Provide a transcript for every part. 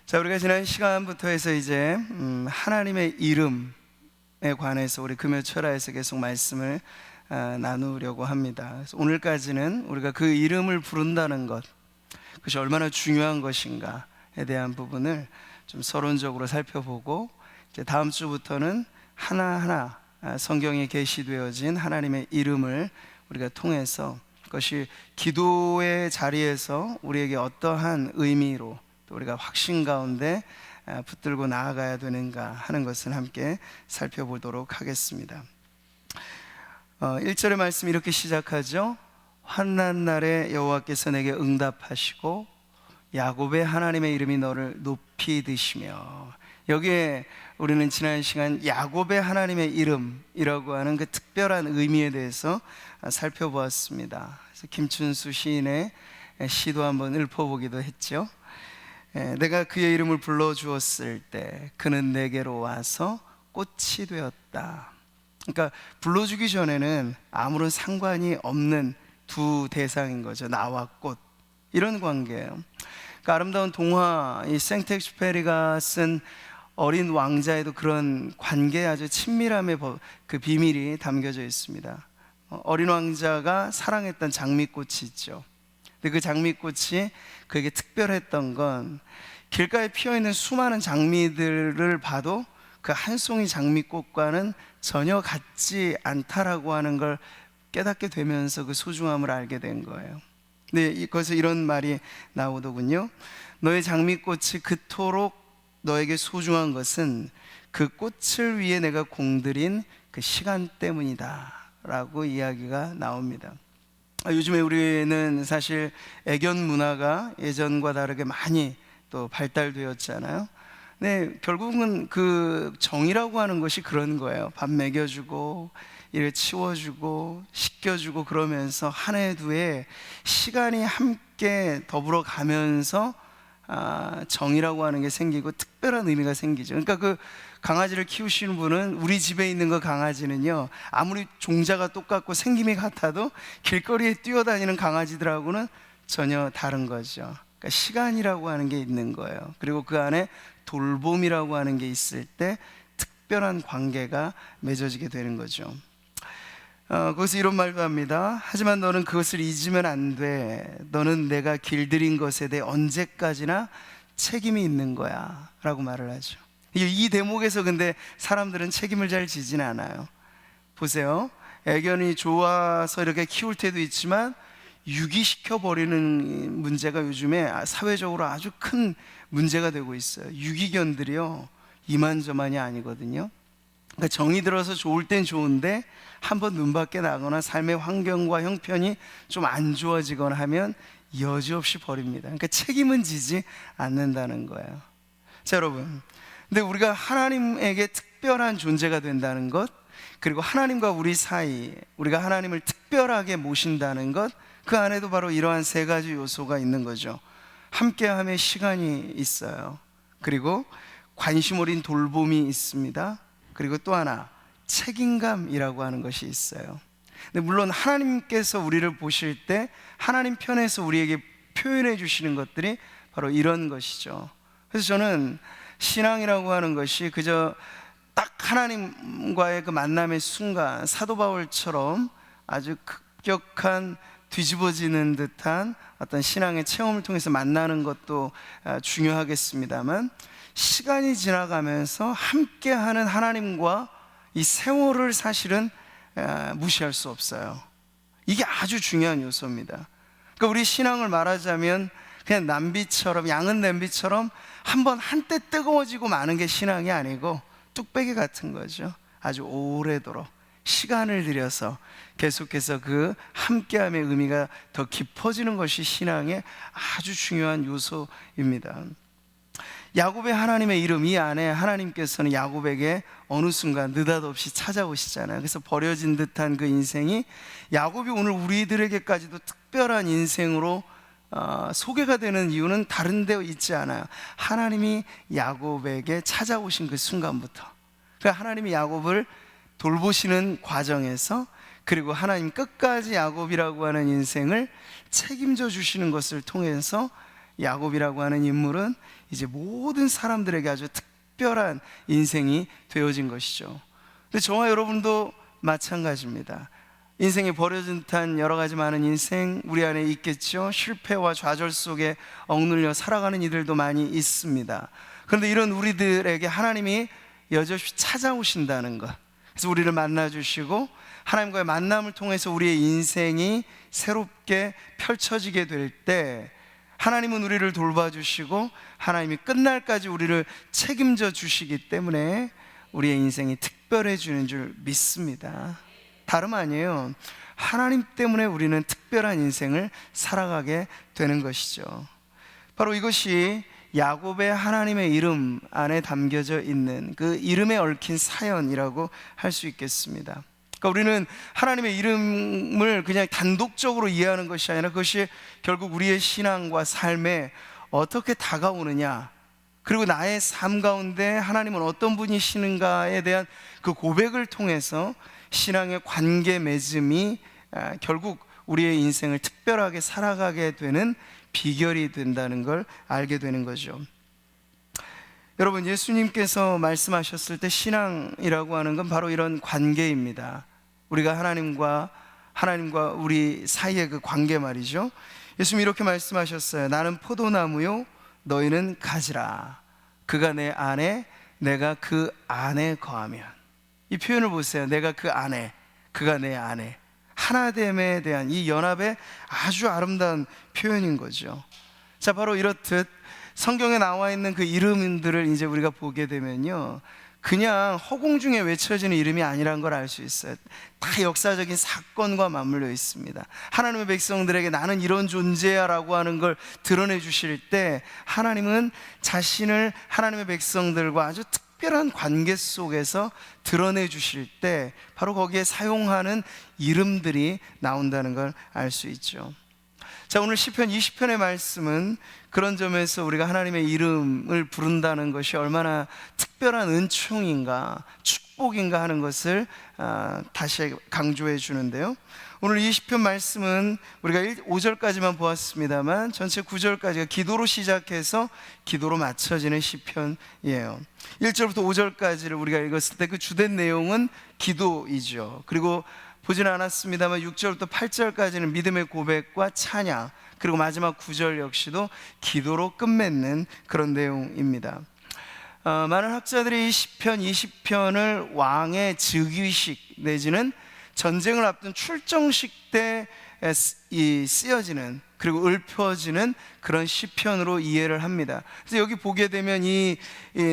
자, 우리가 지난 시간부터 해서 이제 하나님의 이름에 관해서 우리 금요 철야에서 계속 말씀을 나누려고 합니다. 그래서 오늘까지는 우리가 그 이름을 부른다는 것, 그것이 얼마나 중요한 것인가에 대한 부분을 좀 서론적으로 살펴보고, 이제 다음 주부터는 하나하나 성경에 게시되어진 하나님의 이름을 우리가 통해서 그것이 기도의 자리에서 우리에게 어떠한 의미로 또 우리가 확신 가운데 붙들고 나아가야 되는가 하는 것을 함께 살펴보도록 하겠습니다. 1절의 말씀 이렇게 시작하죠. 환난 날에 여호와께서 내게 응답하시고 야곱의 하나님의 이름이 너를 높이 드시며, 여기에 우리는 지난 시간 야곱의 하나님의 이름이라고 하는 그 특별한 의미에 대해서 살펴보았습니다. 그래서 김춘수 시인의 시도 한번 읊어보기도 했죠. 내가 그의 이름을 불러주었을 때 그는 내게로 와서 꽃이 되었다. 그러니까 불러주기 전에는 아무런 상관이 없는 두 대상인 거죠. 나와 꽃, 이런 관계예요. 그 아름다운 동화, 이 생텍쥐페리가 쓴 어린 왕자에도 그런 관계의 아주 친밀함의 그 비밀이 담겨져 있습니다. 어린 왕자가 사랑했던 장미꽃이 있죠. 근데 그 장미꽃이 그에게 특별했던 건 길가에 피어있는 수많은 장미들을 봐도 그 한 송이 장미꽃과는 전혀 같지 않다라고 하는 걸 깨닫게 되면서 그 소중함을 알게 된 거예요. 근데 거기서 이런 말이 나오더군요. 너의 장미꽃이 그토록 너에게 소중한 것은 그 꽃을 위해 내가 공들인 그 시간 때문이다 라고 이야기가 나옵니다. 요즘에 우리는 사실 애견 문화가 예전과 다르게 많이 또 발달되었잖아요. 네, 결국은 그 정이라고 하는 것이 그런 거예요. 밥 먹여주고 이를 치워주고 씻겨주고 그러면서 한 해 두 해 시간이 함께 더불어 가면서 정이라고 하는 게 생기고 특별한 의미가 생기죠. 그러니까 그 강아지를 키우시는 분은 우리 집에 있는 그 강아지는요, 아무리 종자가 똑같고 생김이 같아도 길거리에 뛰어다니는 강아지들하고는 전혀 다른 거죠. 그러니까 시간이라고 하는 게 있는 거예요. 그리고 그 안에 돌봄이라고 하는 게 있을 때 특별한 관계가 맺어지게 되는 거죠. 거기서 이런 말도 합니다. 하지만 너는 그것을 잊으면 안 돼. 너는 내가 길들인 것에 대해 언제까지나 책임이 있는 거야 라고 말을 하죠. 이 대목에서 근데 사람들은 책임을 잘 지진 않아요. 보세요, 애견이 좋아서 이렇게 키울 때도 있지만 유기시켜 버리는 문제가 요즘에 사회적으로 아주 큰 문제가 되고 있어요. 유기견들이요, 이만저만이 아니거든요. 그러니까 정이 들어서 좋을 땐 좋은데 한번 눈 밖에 나거나 삶의 환경과 형편이 좀 안 좋아지거나 하면 여지없이 버립니다. 그러니까 책임은 지지 않는다는 거예요. 자, 여러분, 근데 우리가 하나님에게 특별한 존재가 된다는 것, 그리고 하나님과 우리 사이, 우리가 하나님을 특별하게 모신다는 것, 그 안에도 바로 이러한 세 가지 요소가 있는 거죠. 함께함의 시간이 있어요. 그리고 관심 어린 돌봄이 있습니다. 그리고 또 하나, 책임감이라고 하는 것이 있어요. 근데 물론 하나님께서 우리를 보실 때 하나님 편에서 우리에게 표현해 주시는 것들이 바로 이런 것이죠. 그래서 저는 신앙이라고 하는 것이 그저 딱 하나님과의 그 만남의 순간, 사도 바울처럼 아주 급격한 뒤집어지는 듯한 어떤 신앙의 체험을 통해서 만나는 것도 중요하겠습니다만, 시간이 지나가면서 함께하는 하나님과 이 세월을 사실은 무시할 수 없어요. 이게 아주 중요한 요소입니다. 그러니까 우리 신앙을 말하자면 그냥 냄비처럼, 양은 냄비처럼 한번 한때 뜨거워지고 마는 게 신앙이 아니고 뚝배기 같은 거죠. 아주 오래도록 시간을 들여서 계속해서 그 함께함의 의미가 더 깊어지는 것이 신앙의 아주 중요한 요소입니다. 야곱의 하나님의 이름, 이 안에 하나님께서는 야곱에게 어느 순간 느닷없이 찾아오시잖아요. 그래서 버려진 듯한 그 인생이 야곱이 오늘 우리들에게까지도 특별한 인생으로 소개가 되는 이유는 다른 데 있지 않아요. 하나님이 야곱에게 찾아오신 그 순간부터, 그러니까 하나님이 야곱을 돌보시는 과정에서, 그리고 하나님 끝까지 야곱이라고 하는 인생을 책임져 주시는 것을 통해서 야곱이라고 하는 인물은 이제 모든 사람들에게 아주 특별한 인생이 되어진 것이죠. 근데 저와 여러분도 마찬가지입니다. 인생이 버려진 듯한 여러 가지 많은 인생 우리 안에 있겠죠. 실패와 좌절 속에 억눌려 살아가는 이들도 많이 있습니다. 그런데 이런 우리들에게 하나님이 여전히 찾아오신다는 것, 그래서 우리를 만나주시고 하나님과의 만남을 통해서 우리의 인생이 새롭게 펼쳐지게 될 때 하나님은 우리를 돌봐주시고 하나님이 끝날까지 우리를 책임져 주시기 때문에 우리의 인생이 특별해지는 줄 믿습니다. 다름 아니에요. 하나님 때문에 우리는 특별한 인생을 살아가게 되는 것이죠. 바로 이것이 야곱의 하나님의 이름 안에 담겨져 있는 그 이름에 얽힌 사연이라고 할 수 있겠습니다. 그러니까 우리는 하나님의 이름을 그냥 단독적으로 이해하는 것이 아니라 그것이 결국 우리의 신앙과 삶에 어떻게 다가오느냐, 그리고 나의 삶 가운데 하나님은 어떤 분이시는가에 대한 그 고백을 통해서 신앙의 관계 맺음이 결국 우리의 인생을 특별하게 살아가게 되는 비결이 된다는 걸 알게 되는 거죠. 여러분, 예수님께서 말씀하셨을 때 신앙이라고 하는 건 바로 이런 관계입니다. 우리가 하나님과 우리 사이의 그 관계 말이죠. 예수님이 이렇게 말씀하셨어요. 나는 포도나무요 너희는 가지라. 그가 내 안에 내가 그 안에 거하면. 이 표현을 보세요. 내가 그 안에, 그가 내 안에. 하나됨에 대한 이 연합의 아주 아름다운 표현인 거죠. 자, 바로 이렇듯 성경에 나와 있는 그 이름들을 이제 우리가 보게 되면요, 그냥 허공 중에 외쳐지는 이름이 아니라는 걸 알 수 있어요. 다 역사적인 사건과 맞물려 있습니다. 하나님의 백성들에게 나는 이런 존재야 라고 하는 걸 드러내 주실 때 하나님은 자신을 하나님의 백성들과 아주 특별한 관계 속에서 드러내 주실 때 바로 거기에 사용하는 이름들이 나온다는 걸 알 수 있죠. 자, 오늘 시편 20편의 말씀은 그런 점에서 우리가 하나님의 이름을 부른다는 것이 얼마나 특별한 은총인가, 축복인가 하는 것을 다시 강조해 주는데요. 오늘 20편 말씀은 우리가 5절까지만 보았습니다만 전체 9절까지가 기도로 시작해서 기도로 맞춰지는 시편이에요. 1절부터 5절까지를 우리가 읽었을 때 그 주된 내용은 기도이죠. 그리고 보지는 않았습니다만 6절부터 8절까지는 믿음의 고백과 찬양, 그리고 마지막 9절 역시도 기도로 끝맺는 그런 내용입니다. 많은 학자들이 이 시편 20편을 왕의 즉위식 내지는 전쟁을 앞둔 출정식 때 쓰여지는, 그리고 읊혀지는 그런 시편으로 이해를 합니다. 그래서 여기 보게 되면 이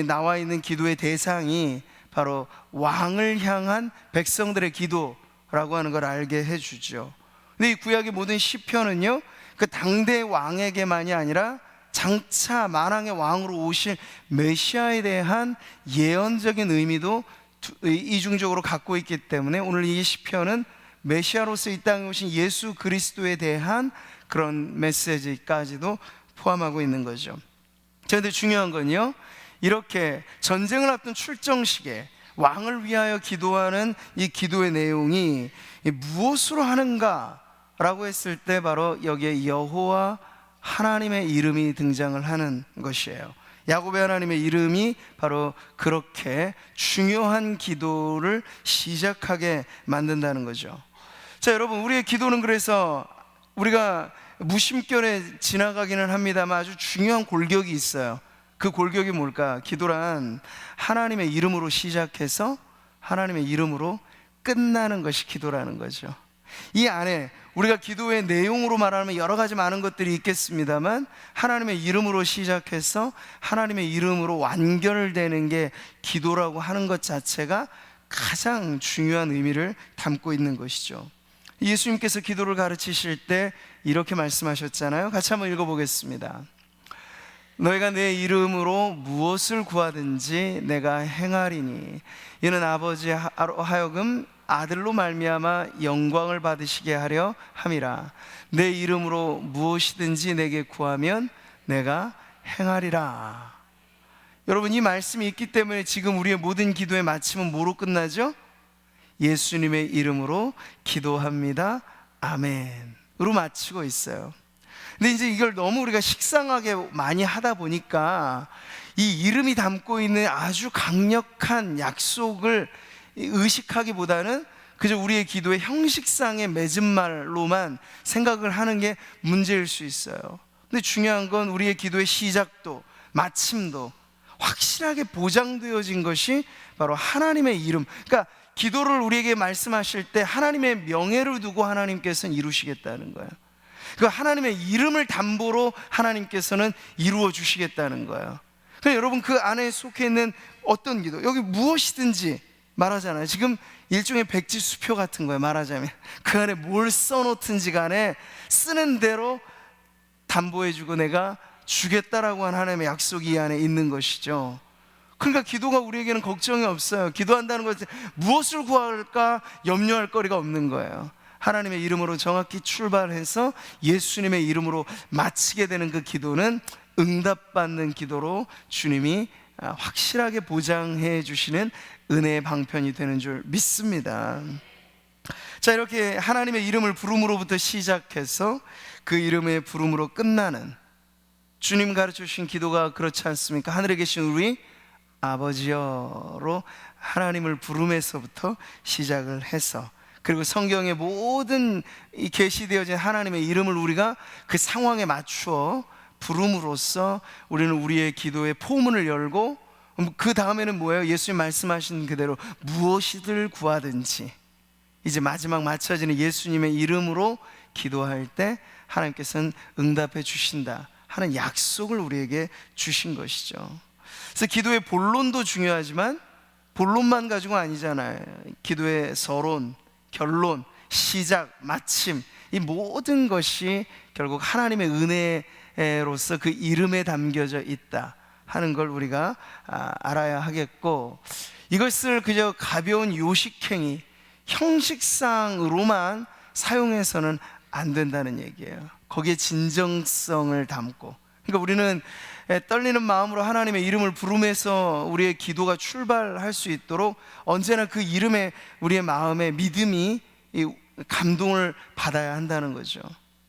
나와 있는 기도의 대상이 바로 왕을 향한 백성들의 기도라고 하는 걸 알게 해주죠. 근데 이 구약의 모든 시편은요, 그 당대 왕에게만이 아니라 장차 만왕의 왕으로 오실 메시아에 대한 예언적인 의미도 이중적으로 갖고 있기 때문에 오늘 이 시편은 메시아로서 이 땅에 오신 예수 그리스도에 대한 그런 메시지까지도 포함하고 있는 거죠. 그런데 중요한 건요, 이렇게 전쟁을 앞둔 출정식에 왕을 위하여 기도하는 이 기도의 내용이 무엇으로 하는가라고 했을 때 바로 여기에 여호와 하나님의 이름이 등장을 하는 것이에요. 야곱의 하나님의 이름이 바로 그렇게 중요한 기도를 시작하게 만든다는 거죠. 자, 여러분, 우리의 기도는 그래서 우리가 무심결에 지나가기는 합니다만 아주 중요한 골격이 있어요. 그 골격이 뭘까? 기도란 하나님의 이름으로 시작해서 하나님의 이름으로 끝나는 것이 기도라는 거죠. 이 안에 우리가 기도의 내용으로 말하면 여러 가지 많은 것들이 있겠습니다만 하나님의 이름으로 시작해서 하나님의 이름으로 완결되는 게 기도라고 하는 것 자체가 가장 중요한 의미를 담고 있는 것이죠. 예수님께서 기도를 가르치실 때 이렇게 말씀하셨잖아요. 같이 한번 읽어보겠습니다. 너희가 내 이름으로 무엇을 구하든지 내가 행하리니 이는 아버지 하여금 아들로 말미암아 영광을 받으시게 하려 함이라. 내 이름으로 무엇이든지 내게 구하면 내가 행하리라. 여러분, 이 말씀이 있기 때문에 지금 우리의 모든 기도의 마침은 뭐로 끝나죠? 예수님의 이름으로 기도합니다, 아멘으로 마치고 있어요. 근데 이제 이걸 너무 우리가 식상하게 많이 하다 보니까 이 이름이 담고 있는 아주 강력한 약속을 의식하기보다는 그저 우리의 기도의 형식상의 맺은 말로만 생각을 하는 게 문제일 수 있어요. 근데 중요한 건 우리의 기도의 시작도 마침도 확실하게 보장되어진 것이 바로 하나님의 이름. 그러니까 기도를 우리에게 말씀하실 때 하나님의 명예를 두고 하나님께서는 이루시겠다는 거예요. 그 하나님의 이름을 담보로 하나님께서는 이루어 주시겠다는 거예요. 그러니까 여러분, 그 안에 속해 있는 어떤 기도, 여기 무엇이든지 말하잖아요. 지금 일종의 백지수표 같은 거예요. 말하자면 그 안에 뭘 써놓든지 간에 쓰는 대로 담보해주고 내가 주겠다라고 한 하나님의 약속이 이 안에 있는 것이죠. 그러니까 기도가 우리에게는 걱정이 없어요. 기도한다는 것은 무엇을 구할까 염려할 거리가 없는 거예요. 하나님의 이름으로 정확히 출발해서 예수님의 이름으로 마치게 되는 그 기도는 응답받는 기도로 주님이 확실하게 보장해 주시는 은혜의 방편이 되는 줄 믿습니다. 자, 이렇게 하나님의 이름을 부름으로부터 시작해서 그 이름의 부름으로 끝나는 주님 가르쳐 주신 기도가 그렇지 않습니까? 하늘에 계신 우리 아버지여로 하나님을 부름에서부터 시작을 해서, 그리고 성경의 모든 이 계시되어진 하나님의 이름을 우리가 그 상황에 맞추어 부름으로써 우리는 우리의 기도의 포문을 열고, 그 다음에는 뭐예요? 예수님 말씀하신 그대로 무엇이들 구하든지, 이제 마지막 맞춰지는 예수님의 이름으로 기도할 때 하나님께서는 응답해 주신다 하는 약속을 우리에게 주신 것이죠. 그래서 기도의 본론도 중요하지만 본론만 가지고 아니잖아요. 기도의 서론, 결론, 시작, 마침, 이 모든 것이 결국 하나님의 은혜로서 그 이름에 담겨져 있다 하는 걸 우리가 알아야 하겠고, 이것을 그저 가벼운 요식행위, 형식상으로만 사용해서는 안 된다는 얘기예요. 거기에 진정성을 담고, 그러니까 우리는 떨리는 마음으로 하나님의 이름을 부르면서 우리의 기도가 출발할 수 있도록 언제나 그 이름에 우리의 마음에 믿음이 감동을 받아야 한다는 거죠.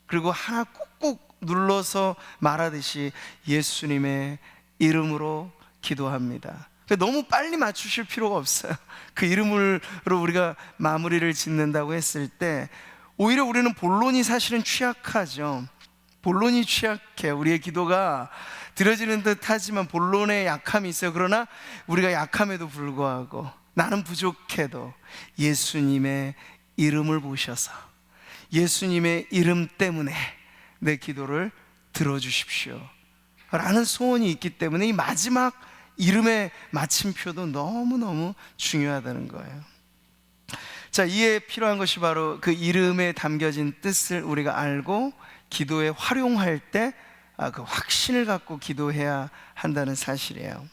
그리고 하나 꾹꾹 눌러서 말하듯이 예수님의 이름으로 기도합니다. 너무 빨리 맞추실 필요가 없어요. 그 이름으로 우리가 마무리를 짓는다고 했을 때 오히려 우리는 본론이 사실은 취약하죠. 본론이 취약해. 우리의 기도가 들어지는 듯 하지만 본론에 약함이 있어요. 그러나 우리가 약함에도 불구하고, 나는 부족해도 예수님의 이름을 보셔서 예수님의 이름 때문에 내 기도를 들어주십시오 라는 소원이 있기 때문에 이 마지막 이름의 마침표도 너무너무 중요하다는 거예요. 자, 이에 필요한 것이 바로 그 이름에 담겨진 뜻을 우리가 알고 기도에 활용할 때 그 확신을 갖고 기도해야 한다는 사실이에요.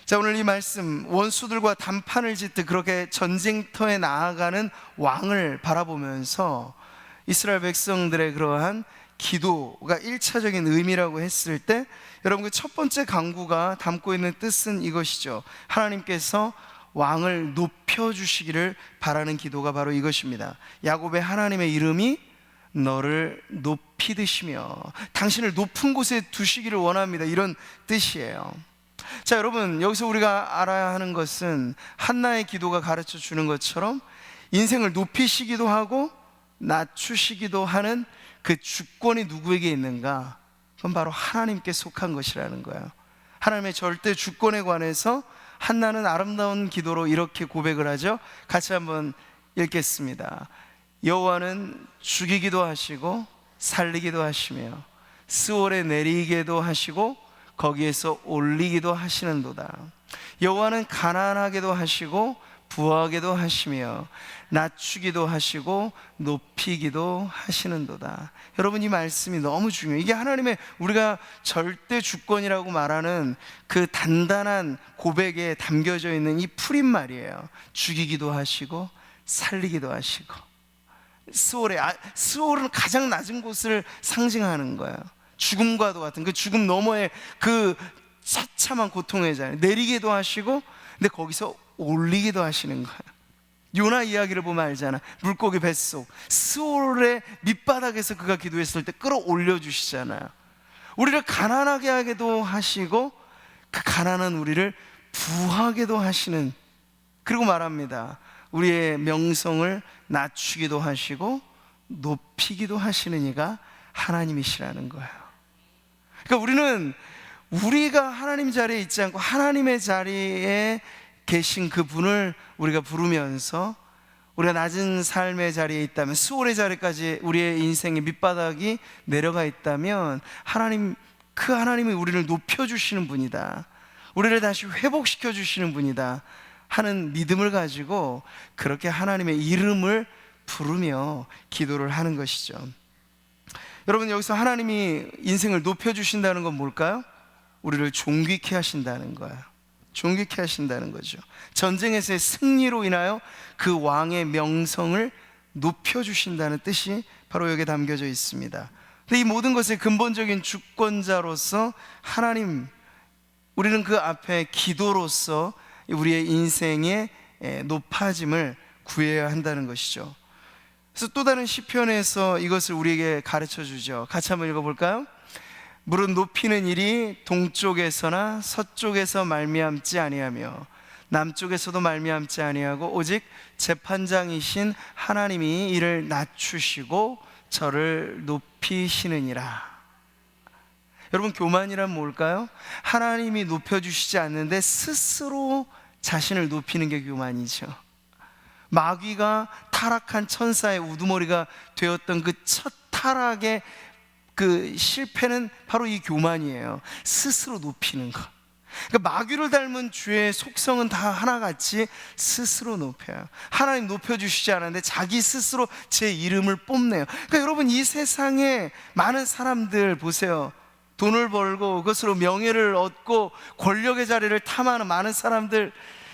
자, 오늘 이 말씀, 원수들과 단판을 짓듯 그렇게 전쟁터에 나아가는 왕을 바라보면서 이스라엘 백성들의 그러한 기도가 1차적인 의미라고 했을 때, 여러분 그 첫 번째 강구가 담고 있는 뜻은 이것이죠. 하나님께서 왕을 높여주시기를 바라는 기도가 바로 이것입니다. 야곱의 하나님의 이름이 너를 높이 드시며 당신을 높은 곳에 두시기를 원합니다, 이런 뜻이에요. 자, 여러분 여기서 우리가 알아야 하는 것은 한나의 기도가 가르쳐 주는 것처럼 인생을 높이시기도 하고 낮추시기도 하는 그 주권이 누구에게 있는가? 그건 바로 하나님께 속한 것이라는 거예요. 하나님의 절대 주권에 관해서 한나는 아름다운 기도로 이렇게 고백을 하죠. 같이 한번 읽겠습니다. 여호와는 죽이기도 하시고 살리기도 하시며 스올에 내리게도 하시고 거기에서 올리기도 하시는도다. 여호와는 가난하게도 하시고 부하게도 하시며 낮추기도 하시고 높이기도 하시는도다. 여러분, 이 말씀이 너무 중요해요. 이게 하나님의 우리가 절대 주권이라고 말하는 그 단단한 고백에 담겨져 있는 이 풀인말이에요. 죽이기도 하시고 살리기도 하시고. 스올은 가장 낮은 곳을 상징하는 거예요. 죽음과도 같은 그 죽음 너머의 그 처참한 고통의 자리, 내리기도 하시고 근데 거기서 올리기도 하시는 거예요. 요나 이야기를 보면 알잖아. 물고기 뱃속 스올의 밑바닥에서 그가 기도했을 때 끌어올려 주시잖아요. 우리를 가난하게 하게도 하시고 그 가난한 우리를 부하게도 하시는, 그리고 말합니다. 우리의 명성을 낮추기도 하시고 높이기도 하시는 이가 하나님이시라는 거예요. 그러니까 우리는 우리가 하나님 자리에 있지 않고 하나님의 자리에 계신 그 분을 우리가 부르면서 우리가 낮은 삶의 자리에 있다면, 수월의 자리까지 우리의 인생의 밑바닥이 내려가 있다면 그 하나님이 우리를 높여주시는 분이다, 우리를 다시 회복시켜 주시는 분이다 하는 믿음을 가지고 그렇게 하나님의 이름을 부르며 기도를 하는 것이죠. 여러분, 여기서 하나님이 인생을 높여주신다는 건 뭘까요? 우리를 존귀케 하신다는 거예요. 존귀케 하신다는 거죠. 전쟁에서의 승리로 인하여 그 왕의 명성을 높여주신다는 뜻이 바로 여기에 담겨져 있습니다. 근데 이 모든 것의 근본적인 주권자로서 하나님, 우리는 그 앞에 기도로서 우리의 인생의 높아짐을 구해야 한다는 것이죠. 그래서 또 다른 시편에서 이것을 우리에게 가르쳐 주죠. 같이 한번 읽어볼까요? 무릇 높이는 일이 동쪽에서나 서쪽에서 말미암지 아니하며 남쪽에서도 말미암지 아니하고 오직 재판장이신 하나님이 이를 낮추시고 저를 높이시느니라. 여러분, 교만이란 뭘까요? 하나님이 높여주시지 않는데 스스로 자신을 높이는 게 교만이죠. 마귀가 타락한 천사의 우두머리가 되었던 그 첫 타락의 그 실패는 바로 이 교만이에요. 스스로 높이는 것. 그러니까 마귀를 닮은 죄의 속성은 다 하나같이 스스로 높여요. 하나님 높여주시지 않았는데 자기 스스로 제 이름을 뽐내요. 그러니까 여러분, 이 세상에 많은 사람들 보세요. 돈을 벌고 그것으로 명예를 얻고 권력의 자리를 탐하는 많은 사람들,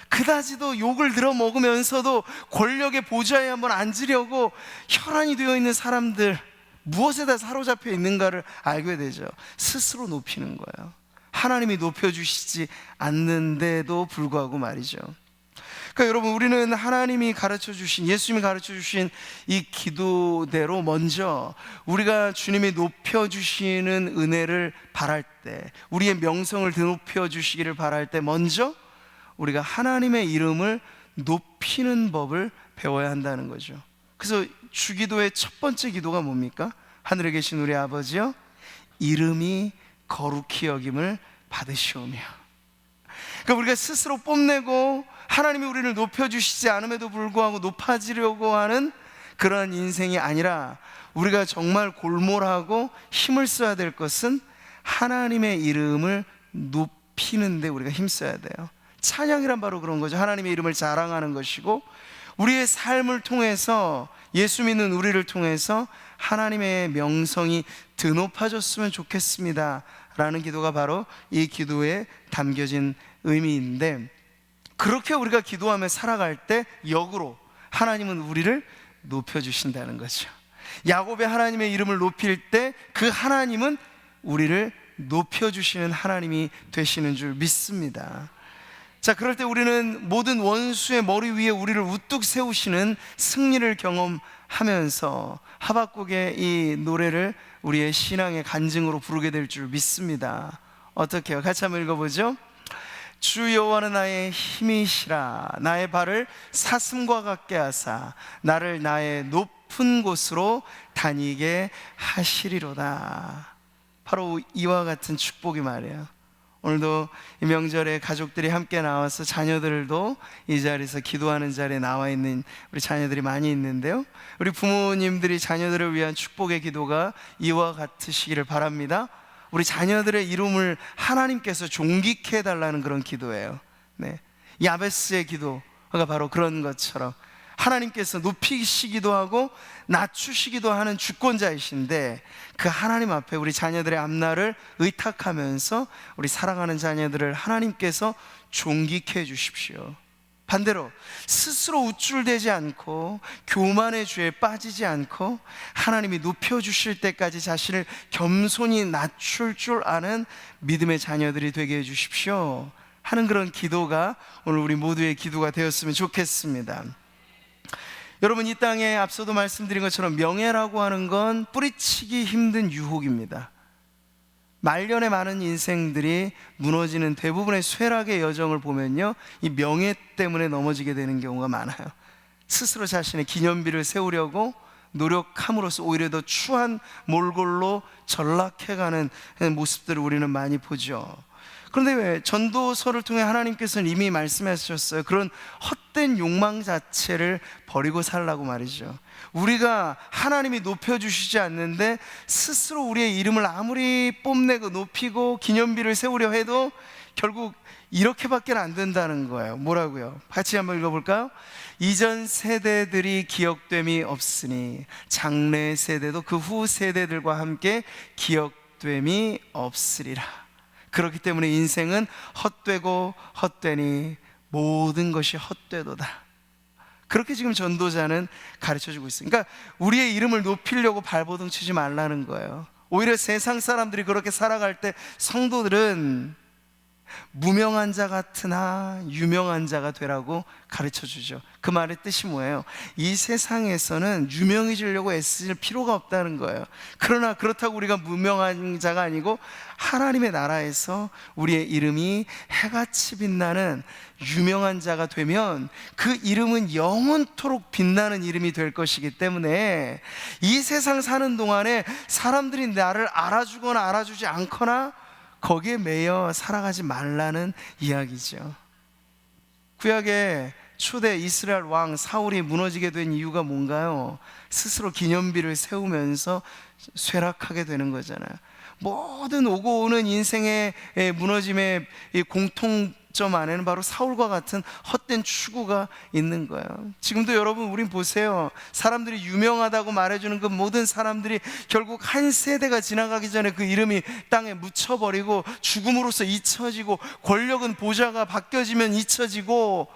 그다지도 욕을 들어 먹으면서도 권력의 보좌에 한번 앉으려고 혈안이 되어 있는 사람들, 무엇에다 사로잡혀 있는가를 알게 되죠. 스스로 높이는 거예요. 하나님이 높여주시지 않는데도 불구하고 말이죠. 그러니까 여러분, 우리는 하나님이 가르쳐주신, 예수님이 가르쳐주신 이 기도대로 먼저 우리가 주님이 높여주시는 은혜를 바랄 때, 우리의 명성을 높여주시기를 바랄 때 먼저 우리가 하나님의 이름을 높이는 법을 배워야 한다는 거죠. 그래서 주기도의 첫 번째 기도가 뭡니까? 하늘에 계신 우리 아버지여, 이름이 거룩히 여김을 받으시오며. 그러니까 우리가 스스로 뽐내고 하나님이 우리를 높여주시지 않음에도 불구하고 높아지려고 하는 그런 인생이 아니라, 우리가 정말 골몰하고 힘을 써야 될 것은 하나님의 이름을 높이는 데 우리가 힘써야 돼요. 찬양이란 바로 그런 거죠. 하나님의 이름을 자랑하는 것이고, 우리의 삶을 통해서, 예수 믿는 우리를 통해서 하나님의 명성이 드높아졌으면 좋겠습니다 라는 기도가 바로 이 기도에 담겨진 의미인데, 그렇게 우리가 기도하며 살아갈 때 역으로 하나님은 우리를 높여주신다는 거죠. 야곱의 하나님의 이름을 높일 때 그 하나님은 우리를 높여주시는 하나님이 되시는 줄 믿습니다. 자, 그럴 때 우리는 모든 원수의 머리 위에 우리를 우뚝 세우시는 승리를 경험하면서 하박국의 이 노래를 우리의 신앙의 간증으로 부르게 될 줄 믿습니다. 어떻게 해요? 같이 한번 읽어보죠. 주 여호와는 나의 힘이시라. 나의 발을 사슴과 같게 하사 나를 나의 높은 곳으로 다니게 하시리로다. 바로 이와 같은 축복이 말이에요. 오늘도 이 명절에 가족들이 함께 나와서 자녀들도 이 자리에서 기도하는 자리에 나와 있는 우리 자녀들이 많이 있는데요, 우리 부모님들이 자녀들을 위한 축복의 기도가 이와 같으시기를 바랍니다. 우리 자녀들의 이름을 하나님께서 존귀케 해달라는 그런 기도예요. 네. 야베스의 기도가 바로 그런 것처럼 하나님께서 높이시기도 하고 낮추시기도 하는 주권자이신데, 그 하나님 앞에 우리 자녀들의 앞날을 의탁하면서 우리 사랑하는 자녀들을 하나님께서 존귀케 해주십시오. 반대로 스스로 우쭐대지 않고 교만의 죄에 빠지지 않고 하나님이 높여주실 때까지 자신을 겸손히 낮출 줄 아는 믿음의 자녀들이 되게 해주십시오 하는 그런 기도가 오늘 우리 모두의 기도가 되었으면 좋겠습니다. 여러분, 이 땅에 앞서도 말씀드린 것처럼 명예라고 하는 건 뿌리치기 힘든 유혹입니다. 말년에 많은 인생들이 무너지는 대부분의 쇠락의 여정을 보면요, 이 명예 때문에 넘어지게 되는 경우가 많아요. 스스로 자신의 기념비를 세우려고 노력함으로써 오히려 더 추한 몰골로 전락해가는 모습들을 우리는 많이 보죠. 그런데 왜 전도서를 통해 하나님께서는 이미 말씀하셨어요. 그런 헛된 욕망 자체를 버리고 살라고 말이죠. 우리가 하나님이 높여주시지 않는데 스스로 우리의 이름을 아무리 뽐내고 높이고 기념비를 세우려 해도 결국 이렇게밖에 안 된다는 거예요. 뭐라고요? 같이 한번 읽어볼까요? 이전 세대들이 기억됨이 없으니 장래 세대도 그 후 세대들과 함께 기억됨이 없으리라. 그렇기 때문에 인생은 헛되고 헛되니 모든 것이 헛되도다. 그렇게 지금 전도자는 가르쳐주고 있어요. 그러니까 우리의 이름을 높이려고 발버둥 치지 말라는 거예요. 오히려 세상 사람들이 그렇게 살아갈 때 성도들은 무명한 자 같으나 유명한 자가 되라고 가르쳐주죠. 그 말의 뜻이 뭐예요? 이 세상에서는 유명해지려고 애쓸 필요가 없다는 거예요. 그러나 그렇다고 우리가 무명한 자가 아니고 하나님의 나라에서 우리의 이름이 해같이 빛나는 유명한 자가 되면 그 이름은 영원토록 빛나는 이름이 될 것이기 때문에 이 세상 사는 동안에 사람들이 나를 알아주거나 알아주지 않거나 거기에 매여 살아가지 말라는 이야기죠. 구약의 초대 이스라엘 왕 사울이 무너지게 된 이유가 뭔가요? 스스로 기념비를 세우면서 쇠락하게 되는 거잖아요. 모든 오고 오는 인생의 무너짐의 공통점 안에는 바로 사울과 같은 헛된 추구가 있는 거예요. 지금도 여러분, 우린 보세요. 사람들이 유명하다고 말해주는 그 모든 사람들이 결국 한 세대가 지나가기 전에 그 이름이 땅에 묻혀버리고 죽음으로써 잊혀지고, 권력은 보좌가 바뀌어지면 잊혀지고,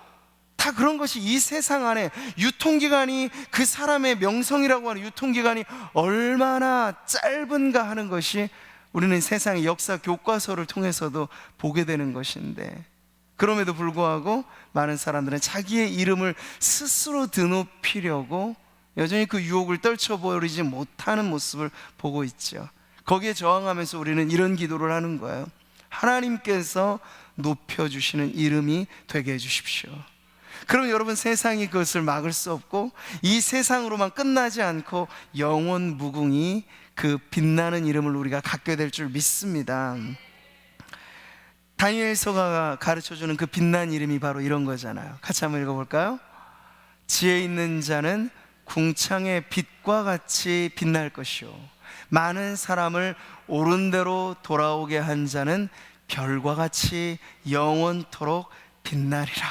다 그런 것이 이 세상 안에 유통기간이, 그 사람의 명성이라고 하는 유통기간이 얼마나 짧은가 하는 것이 우리는 세상의 역사 교과서를 통해서도 보게 되는 것인데, 그럼에도 불구하고 많은 사람들은 자기의 이름을 스스로 드높이려고 여전히 그 유혹을 떨쳐버리지 못하는 모습을 보고 있죠. 거기에 저항하면서 우리는 이런 기도를 하는 거예요. 하나님께서 높여주시는 이름이 되게 해주십시오. 그럼 여러분, 세상이 그것을 막을 수 없고 이 세상으로만 끝나지 않고 영원 무궁히 그 빛나는 이름을 우리가 갖게 될 줄 믿습니다. 다니엘서가 가르쳐주는 그 빛난 이름이 바로 이런 거잖아요. 같이 한번 읽어볼까요? 지혜 있는 자는 궁창의 빛과 같이 빛날 것이요, 많은 사람을 옳은 대로 돌아오게 한 자는 별과 같이 영원토록 빛나리라.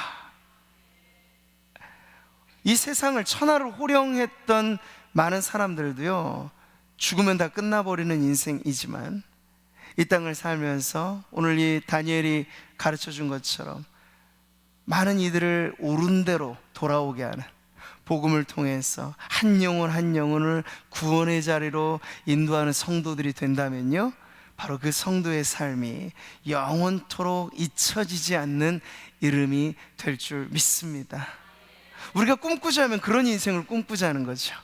이 세상을 천하를 호령했던 많은 사람들도요, 죽으면 다 끝나버리는 인생이지만 이 땅을 살면서 오늘 이 다니엘이 가르쳐준 것처럼 많은 이들을 옳은 대로 돌아오게 하는 복음을 통해서 한 영혼 한 영혼을 구원의 자리로 인도하는 성도들이 된다면요, 바로 그 성도의 삶이 영원토록 잊혀지지 않는 이름이 될 줄 믿습니다. 우리가 꿈꾸자면 그런 인생을 꿈꾸자는 거죠.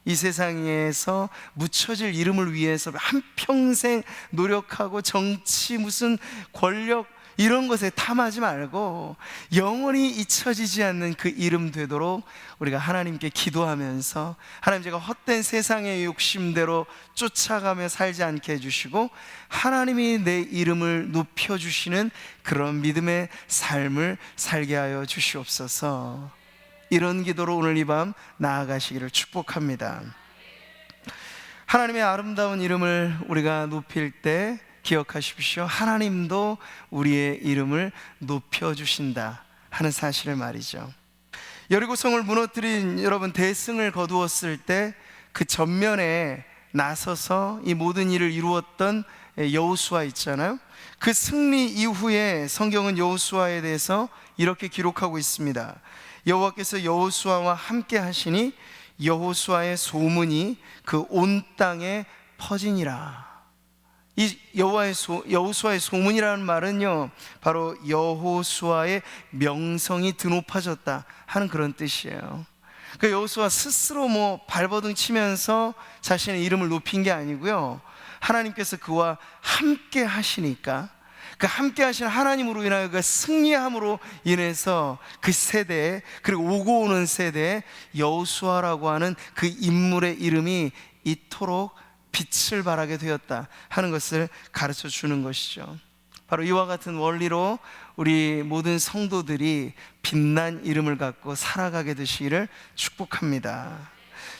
이 세상에서 묻혀질 이름을 위해서 한평생 노력하고 정치, 무슨 권력 이런 것에 탐하지 말고 영원히 잊혀지지 않는 그 이름 되도록 우리가 하나님께 기도하면서, 하나님, 제가 헛된 세상의 욕심대로 쫓아가며 살지 않게 해주시고 하나님이 내 이름을 높여주시는 그런 믿음의 삶을 살게 하여 주시옵소서. 이런 기도로 오늘 이 밤 나아가시기를 축복합니다. 하나님의 아름다운 이름을 우리가 높일 때 기억하십시오. 하나님도 우리의 이름을 높여주신다 하는 사실을 말이죠. 여리고성을 무너뜨린 여러분, 대승을 거두었을 때 그 전면에 나서서 이 모든 일을 이루었던 여호수아 있잖아요. 그 승리 이후에 성경은 여호수아에 대해서 이렇게 기록하고 있습니다. 여호와께서 여호수아와 함께 하시니 여호수아의 소문이 그 온 땅에 퍼지니라. 이 여호수아의 소문이라는 말은요, 바로 여호수아의 명성이 드높아졌다 하는 그런 뜻이에요. 그 여호수아 스스로 뭐 발버둥 치면서 자신의 이름을 높인 게 아니고요, 하나님께서 그와 함께 하시니까 그 함께 하신 하나님으로 인하여 그 승리함으로 인해서 그 세대에, 그리고 오고 오는 세대에 여호수아라고 하는 그 인물의 이름이 이토록 빛을 발하게 되었다 하는 것을 가르쳐 주는 것이죠. 바로 이와 같은 원리로 우리 모든 성도들이 빛난 이름을 갖고 살아가게 되시기를 축복합니다.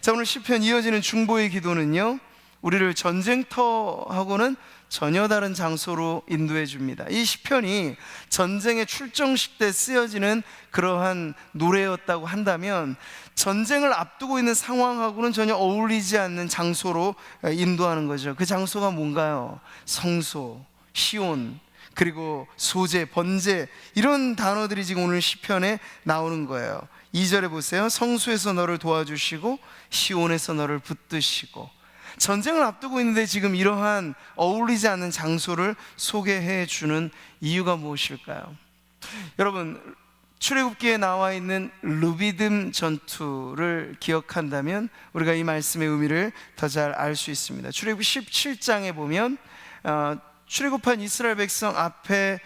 자, 오늘 시편 이어지는 중보의 기도는요, 우리를 전쟁터하고는 전혀 다른 장소로 인도해 줍니다. 이 시편이 전쟁의 출정식 때 쓰여지는 그러한 노래였다고 한다면, 전쟁을 앞두고 있는 상황하고는 전혀 어울리지 않는 장소로 인도하는 거죠. 그 장소가 뭔가요? 성소, 시온, 그리고 소재, 번제, 이런 단어들이 지금 오늘 시편에 나오는 거예요. 2절에 보세요. 성소에서 너를 도와주시고 시온에서 너를 붙드시고. 전쟁을 앞두고 있는데 지금 이러한 어울리지 않는 장소를 소개해 주는 이유가 무엇일까요? 여러분, 출애굽기에 나와 있는 르비딤 전투를 기억한다면 우리가 이 말씀의 의미를 더 잘 알 수 있습니다. 출애굽기 17장에 보면 출애굽한 이스라엘 백성 앞에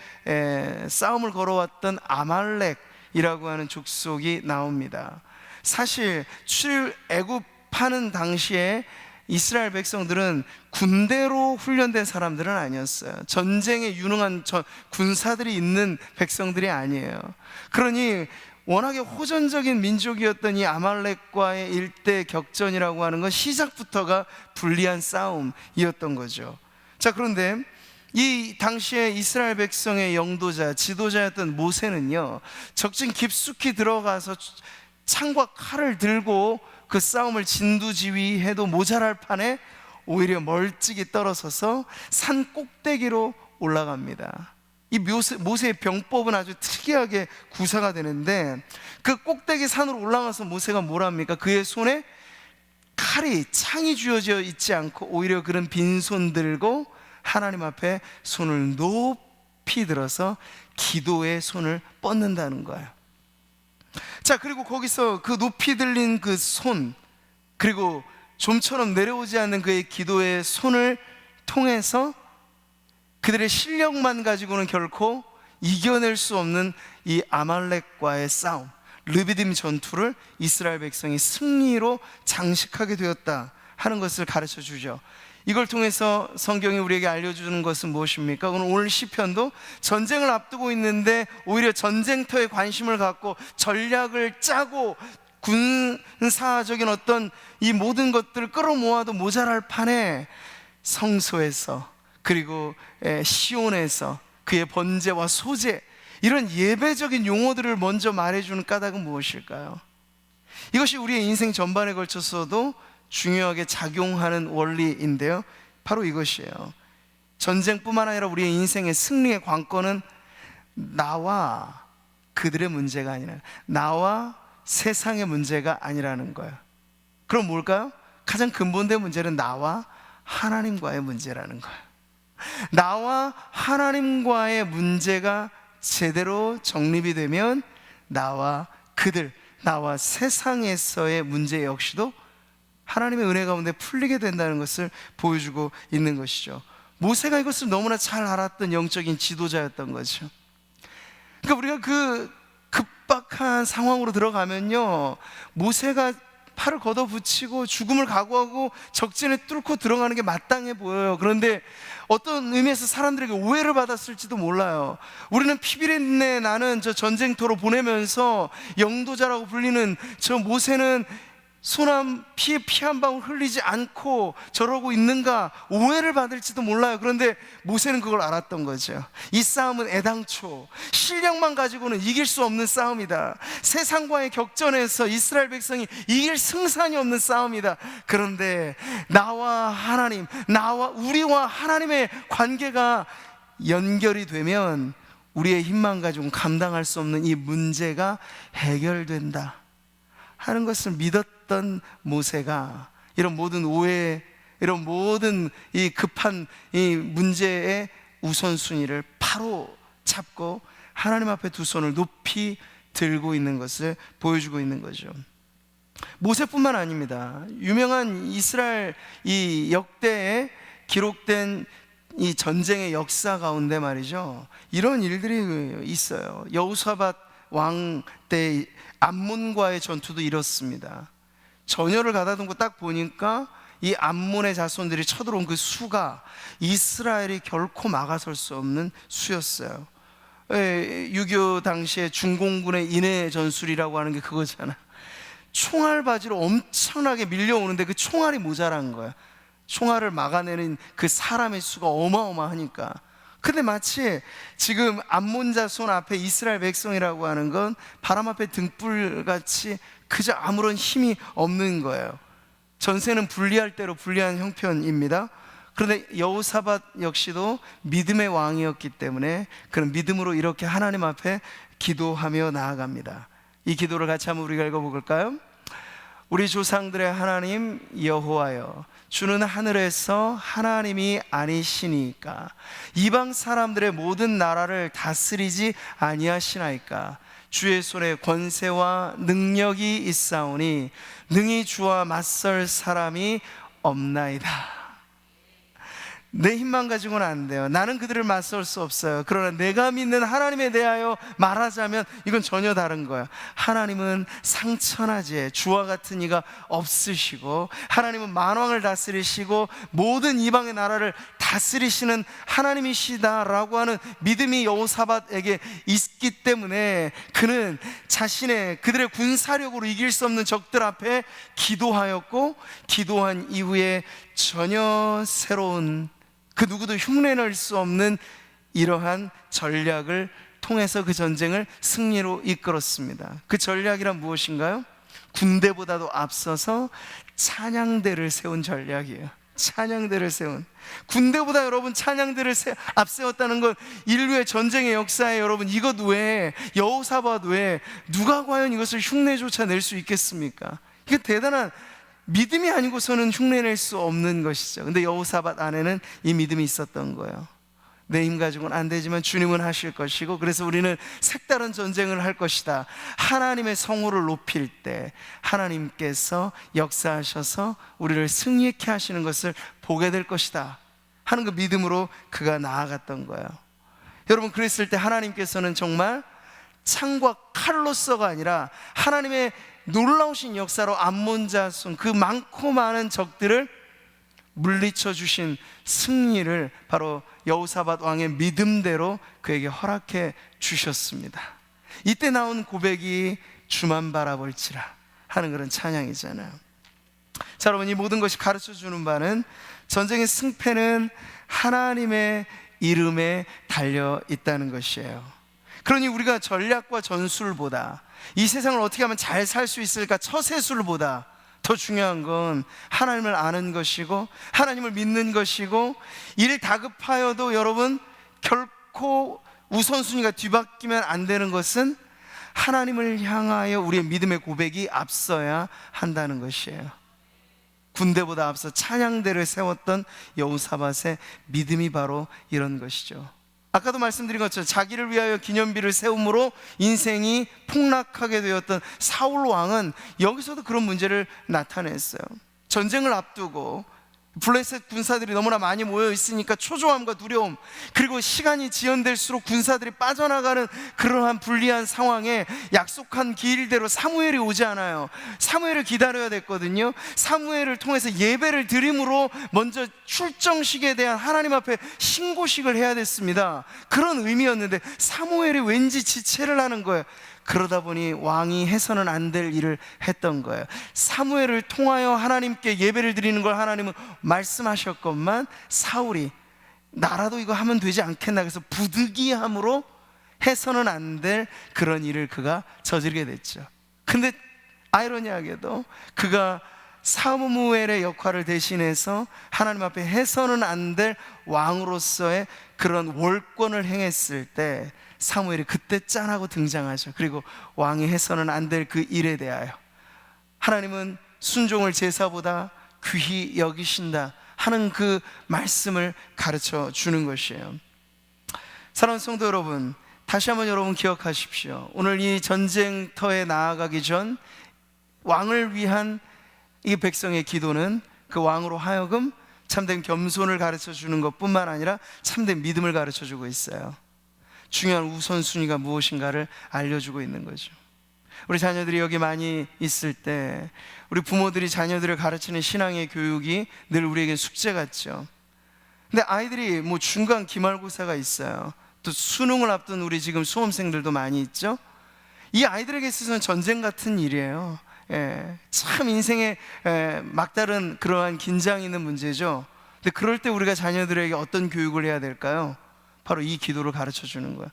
싸움을 걸어왔던 아말렉이라고 하는 족속이 나옵니다. 사실 출애굽하는 당시에 이스라엘 백성들은 군대로 훈련된 사람들은 아니었어요. 전쟁에 유능한 군사들이 있는 백성들이 아니에요. 그러니 워낙에 호전적인 민족이었던 이 아말렉과의 일대 격전이라고 하는 건 시작부터가 불리한 싸움이었던 거죠. 자, 그런데 이 당시에 이스라엘 백성의 영도자, 지도자였던 모세는요, 적진 깊숙이 들어가서 창과 칼을 들고 그 싸움을 진두지휘해도 모자랄 판에 오히려 멀찍이 떨어져서 산 꼭대기로 올라갑니다. 이 모세의 병법은 아주 특이하게 구사가 되는데, 그 꼭대기 산으로 올라가서 모세가 뭘 합니까? 그의 손에 칼이, 창이 쥐어져 있지 않고 오히려 그런 빈손 들고 하나님 앞에 손을 높이 들어서 기도의 손을 뻗는다는 거예요. 자, 그리고 거기서 그 높이 들린 그 손, 그리고 좀처럼 내려오지 않는 그의 기도의 손을 통해서 그들의 실력만 가지고는 결코 이겨낼 수 없는 이 아말렉과의 싸움, 르비딤 전투를 이스라엘 백성이 승리로 장식하게 되었다 하는 것을 가르쳐 주죠. 이걸 통해서 성경이 우리에게 알려주는 것은 무엇입니까? 오늘 시편도 전쟁을 앞두고 있는데 오히려 전쟁터에 관심을 갖고 전략을 짜고 군사적인 어떤 이 모든 것들을 끌어모아도 모자랄 판에 성소에서, 그리고 시온에서 그의 번제와 소제, 이런 예배적인 용어들을 먼저 말해주는 까닭은 무엇일까요? 이것이 우리의 인생 전반에 걸쳐서도 중요하게 작용하는 원리인데요, 바로 이것이에요. 전쟁뿐만 아니라 우리의 인생의 승리의 관건은 나와 그들의 문제가 아니라, 나와 세상의 문제가 아니라는 거예요. 그럼 뭘까요? 가장 근본된 문제는 나와 하나님과의 문제라는 거예요. 나와 하나님과의 문제가 제대로 정립이 되면 나와 그들, 나와 세상에서의 문제 역시도 하나님의 은혜 가운데 풀리게 된다는 것을 보여주고 있는 것이죠. 모세가 이것을 너무나 잘 알았던 영적인 지도자였던 거죠. 그러니까 우리가 그 급박한 상황으로 들어가면요, 모세가 팔을 걷어붙이고 죽음을 각오하고 적진에 뚫고 들어가는 게 마땅해 보여요. 그런데 어떤 의미에서 사람들에게 오해를 받았을지도 몰라요. 우리는 피비린내 나는 저 전쟁터로 보내면서 영도자라고 불리는 저 모세는 피 한 방울 흘리지 않고 저러고 있는가 오해를 받을지도 몰라요. 그런데 모세는 그걸 알았던 거죠. 이 싸움은 애당초 실력만 가지고는 이길 수 없는 싸움이다. 세상과의 격전에서 이스라엘 백성이 이길 승산이 없는 싸움이다. 그런데 나와 하나님, 우리와 하나님의 관계가 연결이 되면 우리의 힘만 가지고는 감당할 수 없는 이 문제가 해결된다 하는 것을 믿었던 모세가 이런 모든 오해, 이런 모든 이 급한 이 문제의 우선순위를 바로 잡고 하나님 앞에 두 손을 높이 들고 있는 것을 보여주고 있는 거죠. 모세뿐만 아닙니다. 유명한 이스라엘 이 역대에 기록된 이 전쟁의 역사 가운데 말이죠, 이런 일들이 있어요. 여호사밧 왕 때 암몬과의 전투도 이렇습니다. 전열을 가다듬고 딱 보니까 이 암몬의 자손들이 쳐들어온 그 수가 이스라엘이 결코 막아설 수 없는 수였어요. 6.25 당시에 중공군의 인해 전술이라고 하는 게 그거잖아. 총알바지로 엄청나게 밀려오는데 그 총알이 모자란 거야. 총알을 막아내는 그 사람의 수가 어마어마하니까. 근데 마치 지금 암몬 자손 앞에 이스라엘 백성이라고 하는 건 바람 앞에 등불같이 그저 아무런 힘이 없는 거예요. 전세는 불리할 대로 불리한 형편입니다. 그런데 여호사밧 역시도 믿음의 왕이었기 때문에 그런 믿음으로 이렇게 하나님 앞에 기도하며 나아갑니다. 이 기도를 같이 한번 우리가 읽어볼까요? 우리 조상들의 하나님 여호와여, 주는 하늘에서 하나님이 아니시니까 이방 사람들의 모든 나라를 다스리지 아니하시나이까. 주의 손에 권세와 능력이 있사오니 능히 주와 맞설 사람이 없나이다. 내 힘만 가지고는 안 돼요. 나는 그들을 맞설 수 없어요. 그러나 내가 믿는 하나님에 대하여 말하자면 이건 전혀 다른 거예요. 하나님은 상천하지에 주와 같은 이가 없으시고, 하나님은 만왕을 다스리시고 모든 이방의 나라를 다스리시는 하나님이시다라고 하는 믿음이 여호사밧에게 있기 때문에 그는 자신의 그들의 군사력으로 이길 수 없는 적들 앞에 기도하였고, 기도한 이후에 전혀 새로운, 그 누구도 흉내낼 수 없는 이러한 전략을 통해서 그 전쟁을 승리로 이끌었습니다. 그 전략이란 무엇인가요? 군대보다도 앞서서 찬양대를 세운 전략이에요. 찬양대를 세운, 군대보다 여러분 찬양대를 앞세웠다는 건 인류의 전쟁의 역사에 여러분 이것 외에, 여호사밧 외에 누가 과연 이것을 흉내조차 낼 수 있겠습니까? 이게 대단한 믿음이 아니고서는 흉내낼 수 없는 것이죠. 근데 여호사밧 안에는 이 믿음이 있었던 거예요. 내 힘 가지고는 안 되지만 주님은 하실 것이고, 그래서 우리는 색다른 전쟁을 할 것이다. 하나님의 성호를 높일 때 하나님께서 역사하셔서 우리를 승리케 하시는 것을 보게 될 것이다 하는 그 믿음으로 그가 나아갔던 거예요. 여러분, 그랬을 때 하나님께서는 정말 창과 칼로서가 아니라 하나님의 놀라우신 역사로 암몬 자손, 그 많고 많은 적들을 물리쳐 주신 승리를 바로 여호사밧 왕의 믿음대로 그에게 허락해 주셨습니다. 이때 나온 고백이 주만 바라볼지라 하는 그런 찬양이잖아요. 자, 여러분, 이 모든 것이 가르쳐 주는 바는 전쟁의 승패는 하나님의 이름에 달려 있다는 것이에요. 그러니 우리가 전략과 전술보다, 이 세상을 어떻게 하면 잘 살 수 있을까 처세술보다 더 중요한 건 하나님을 아는 것이고, 하나님을 믿는 것이고, 일 다급하여도 여러분 결코 우선순위가 뒤바뀌면 안 되는 것은 하나님을 향하여 우리의 믿음의 고백이 앞서야 한다는 것이에요. 군대보다 앞서 찬양대를 세웠던 여호사밧의 믿음이 바로 이런 것이죠. 아까도 말씀드린 것처럼 자기를 위하여 기념비를 세움으로 인생이 폭락하게 되었던 사울 왕은 여기서도 그런 문제를 나타냈어요. 전쟁을 앞두고 블레셋 군사들이 너무나 많이 모여 있으니까 초조함과 두려움, 그리고 시간이 지연될수록 군사들이 빠져나가는 그러한 불리한 상황에 약속한 기일대로 사무엘이 오지 않아요. 사무엘을 기다려야 됐거든요. 사무엘을 통해서 예배를 드림으로 먼저 출정식에 대한 하나님 앞에 신고식을 해야 됐습니다. 그런 의미였는데 사무엘이 왠지 지체를 하는 거예요. 그러다 보니 왕이 해서는 안 될 일을 했던 거예요. 사무엘을 통하여 하나님께 예배를 드리는 걸 하나님은 말씀하셨건만 사울이 나라도 이거 하면 되지 않겠나, 그래서 부득이함으로 해서는 안 될 그런 일을 그가 저지르게 됐죠. 근데 아이러니하게도 그가 사무엘의 역할을 대신해서 하나님 앞에 해서는 안 될 왕으로서의 그런 월권을 행했을 때 사무엘이 그때 짠하고 등장하죠. 그리고 왕이 해서는 안 될 그 일에 대하여 하나님은 순종을 제사보다 귀히 여기신다 하는 그 말씀을 가르쳐 주는 것이에요. 사랑하는 성도 여러분, 다시 한번 여러분 기억하십시오. 오늘 이 전쟁터에 나아가기 전 왕을 위한 이 백성의 기도는 그 왕으로 하여금 참된 겸손을 가르쳐 주는 것뿐만 아니라 참된 믿음을 가르쳐 주고 있어요. 중요한 우선순위가 무엇인가를 알려주고 있는 거죠. 우리 자녀들이 여기 많이 있을 때 우리 부모들이 자녀들을 가르치는 신앙의 교육이 늘 우리에게 숙제 같죠. 근데 아이들이 뭐 중간 기말고사가 있어요. 또 수능을 앞둔 우리 지금 수험생들도 많이 있죠. 이 아이들에게 있어서는 전쟁 같은 일이에요. 참 인생에 막다른 그러한 긴장이 있는 문제죠. 근데 그럴 때 우리가 자녀들에게 어떤 교육을 해야 될까요? 바로 이 기도를 가르쳐 주는 거야.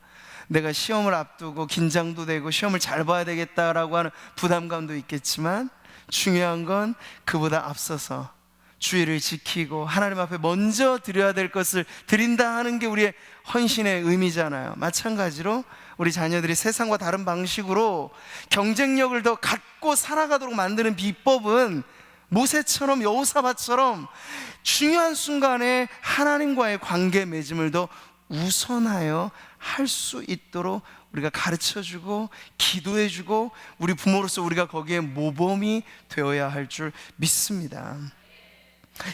내가 시험을 앞두고 긴장도 되고 시험을 잘 봐야 되겠다라고 하는 부담감도 있겠지만 중요한 건 그보다 앞서서 주의를 지키고 하나님 앞에 먼저 드려야 될 것을 드린다 하는 게 우리의 헌신의 의미잖아요. 마찬가지로 우리 자녀들이 세상과 다른 방식으로 경쟁력을 더 갖고 살아가도록 만드는 비법은 모세처럼 여호사밧처럼 중요한 순간에 하나님과의 관계 맺음을 더 우선하여 할 수 있도록 우리가 가르쳐주고 기도해주고 우리 부모로서 우리가 거기에 모범이 되어야 할 줄 믿습니다.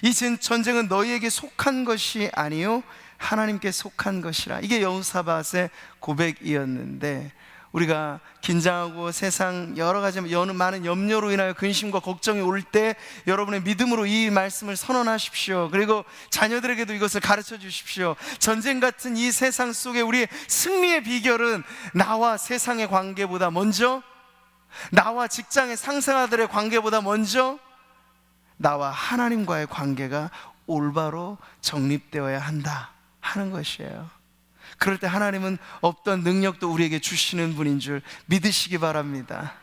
이 전쟁은 너희에게 속한 것이 아니요 하나님께 속한 것이라. 이게 여호사밧의 고백이었는데 우리가 긴장하고 세상 여러 가지 많은 염려로 인하여 근심과 걱정이 올 때 여러분의 믿음으로 이 말씀을 선언하십시오. 그리고 자녀들에게도 이것을 가르쳐 주십시오. 전쟁 같은 이 세상 속에 우리의 승리의 비결은 나와 세상의 관계보다 먼저, 나와 직장의 상사들의 관계보다 먼저 나와 하나님과의 관계가 올바로 정립되어야 한다 하는 것이에요. 그럴 때 하나님은 없던 능력도 우리에게 주시는 분인 줄 믿으시기 바랍니다.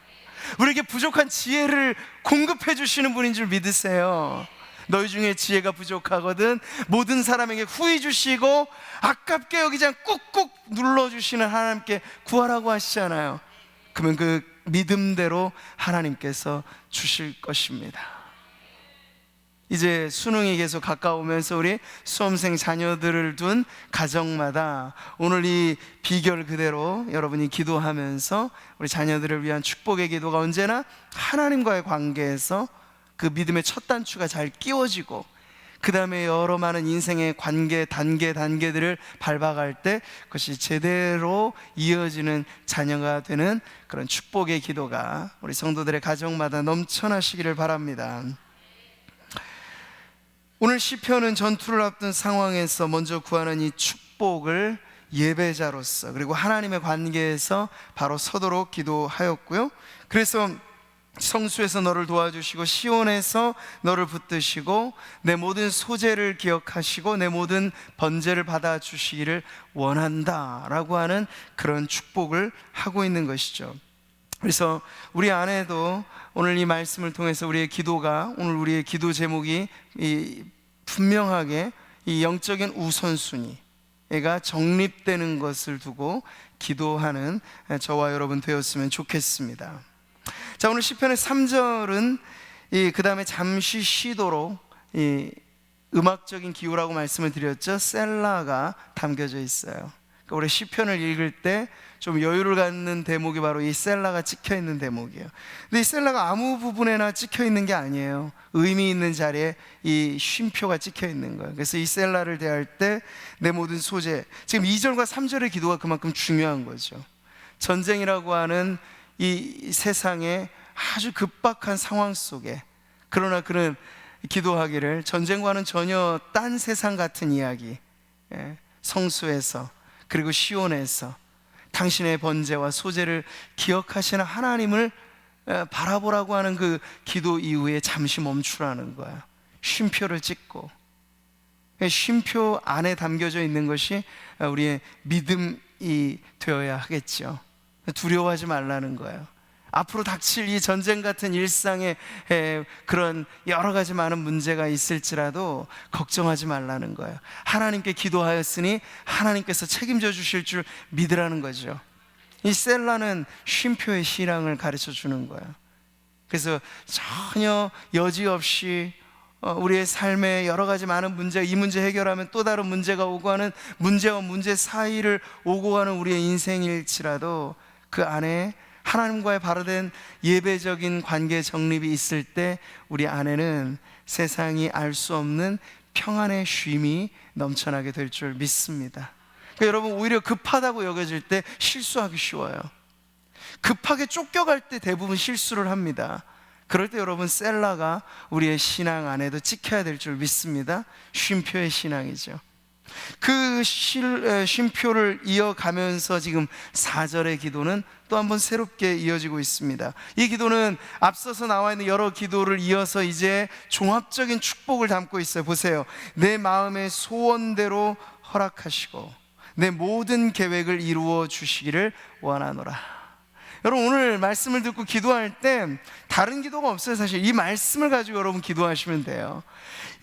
우리에게 부족한 지혜를 공급해 주시는 분인 줄 믿으세요. 너희 중에 지혜가 부족하거든 모든 사람에게 후히 주시고 아깝게 여기지 않고 꾹꾹 눌러주시는 하나님께 구하라고 하시잖아요. 그러면 그 믿음대로 하나님께서 주실 것입니다. 이제 수능이 계속 가까우면서 우리 수험생 자녀들을 둔 가정마다 오늘 이 비결 그대로 여러분이 기도하면서 우리 자녀들을 위한 축복의 기도가 언제나 하나님과의 관계에서 그 믿음의 첫 단추가 잘 끼워지고 그 다음에 여러 많은 인생의 관계 단계들을 밟아갈 때 그것이 제대로 이어지는 자녀가 되는 그런 축복의 기도가 우리 성도들의 가정마다 넘쳐나시기를 바랍니다. 오늘 시편은 전투를 앞둔 상황에서 먼저 구하는 이 축복을 예배자로서 그리고 하나님의 관계에서 바로 서도록 기도하였고요. 그래서 성수에서 너를 도와주시고 시온에서 너를 붙드시고 내 모든 소재를 기억하시고 내 모든 번제를 받아주시기를 원한다라고 하는 그런 축복을 하고 있는 것이죠. 그래서 우리 안에도 오늘 이 말씀을 통해서 우리의 기도가 오늘 우리의 기도 제목이 분명하게 이 영적인 우선순위가 정립되는 것을 두고 기도하는 저와 여러분 되었으면 좋겠습니다. 자, 오늘 시편의 3절은 그 다음에 잠시 쉬도록 음악적인 기호라고 말씀을 드렸죠. 셀라가 담겨져 있어요. 그러니까 우리 시편을 읽을 때 좀 여유를 갖는 대목이 바로 이 셀라가 찍혀 있는 대목이에요. 근데 이 셀라가 아무 부분에나 찍혀 있는 게 아니에요. 의미 있는 자리에 이 쉼표가 찍혀 있는 거예요. 그래서 이 셀라를 대할 때 내 모든 소재, 지금 2절과 3절의 기도가 그만큼 중요한 거죠. 전쟁이라고 하는 이 세상에 아주 급박한 상황 속에 그러나 그는 기도하기를 전쟁과는 전혀 딴 세상 같은 이야기, 성수에서 그리고 시온에서 당신의 번제와 소제를 기억하시는 하나님을 바라보라고 하는 그 기도 이후에 잠시 멈추라는 거야. 쉼표를 찍고 쉼표 안에 담겨져 있는 것이 우리의 믿음이 되어야 하겠죠. 두려워하지 말라는 거예요. 앞으로 닥칠 이 전쟁 같은 일상에 그런 여러 가지 많은 문제가 있을지라도 걱정하지 말라는 거예요. 하나님께 기도하였으니 하나님께서 책임져 주실 줄 믿으라는 거죠. 이 셀라는 쉼표의 신앙을 가르쳐 주는 거예요. 그래서 전혀 여지없이 우리의 삶에 여러 가지 많은 문제, 이 문제 해결하면 또 다른 문제가 오고 하는 문제와 문제 사이를 오고 가는 우리의 인생일지라도 그 안에 하나님과의 바로된 예배적인 관계 정립이 있을 때 우리 안에는 세상이 알 수 없는 평안의 쉼이 넘쳐나게 될 줄 믿습니다. 그러니까 여러분, 오히려 급하다고 여겨질 때 실수하기 쉬워요. 급하게 쫓겨갈 때 대부분 실수를 합니다. 그럴 때 여러분, 셀라가 우리의 신앙 안에도 찍혀야 될 줄 믿습니다. 쉼표의 신앙이죠. 그 쉼표를 이어가면서 지금 4절의 기도는 또 한번 새롭게 이어지고 있습니다. 이 기도는 앞서서 나와 있는 여러 기도를 이어서 이제 종합적인 축복을 담고 있어요. 보세요. 내 마음의 소원대로 허락하시고 내 모든 계획을 이루어 주시기를 원하노라. 여러분, 오늘 말씀을 듣고 기도할 때 다른 기도가 없어요. 사실 이 말씀을 가지고 여러분 기도하시면 돼요.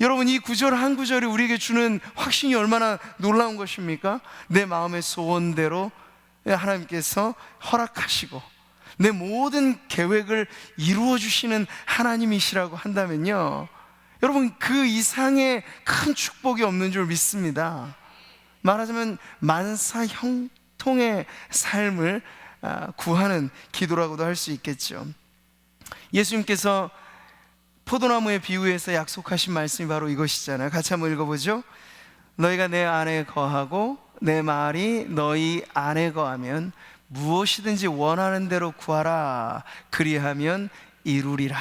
여러분, 이 구절 한 구절이 우리에게 주는 확신이 얼마나 놀라운 것입니까? 내 마음의 소원대로 하나님께서 허락하시고 내 모든 계획을 이루어 주시는 하나님이시라고 한다면요, 여러분, 그 이상의 큰 축복이 없는 줄 믿습니다. 말하자면 만사 형통의 삶을 구하는 기도라고도 할 수 있겠죠. 예수님께서 포도나무의 비유에서 약속하신 말씀이 바로 이것이잖아요. 같이 한번 읽어보죠. 너희가 내 안에 거하고 내 말이 너희 안에 거하면 무엇이든지 원하는 대로 구하라. 그리하면 이루리라.